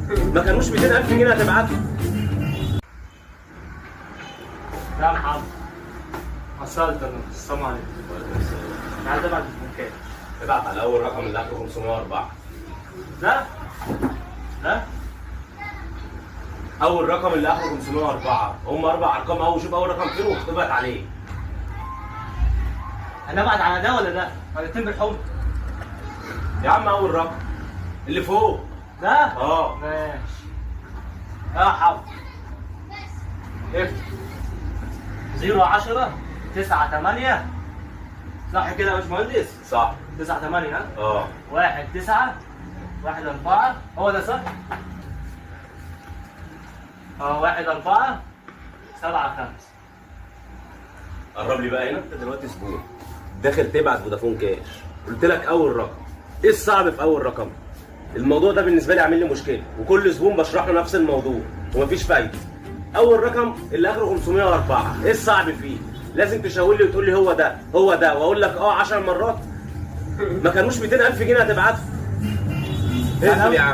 ما كانوش 200,000 جنيه هتبعتهم. يا محمد وصلت انا. السلام عليكم. انا عايز ابعت البنكات. ابعت على اول رقم اللي اخره 504. ده اول رقم اللي اخره 504 هم 4 ارقام اهو. شوف اول رقم فين واكتبت عليه. انا ابعت على ده ولا ده؟ ولا الاتنين بالحب؟ يا عم اول رقم اللي فوق ده؟ اه. ماشي يا حب. اكتب 010 98 صح كده يا باشمهندس؟ صح 98 ها؟ اه. 1 9 1 4 هو ده صح؟ 1 4 7 5. قرب لي بقى هنا. انت دلوقتي اسبوع داخل تبعت فودافون كاش، قلت لك اول رقم. ايه الصعب في اول رقم؟ الموضوع ده بالنسبه لي عامل لي مشكله، وكل زبون بشرح له نفس الموضوع ومفيش فايده. اول رقم اللي اخره 504 ايه الصعب فيه؟ لازم تشاور لي وتقول لي هو ده هو ده، واقول لك 10 مرات. ما كانوش 200,000 جنيه هتبعتهم. اقفل يا عم.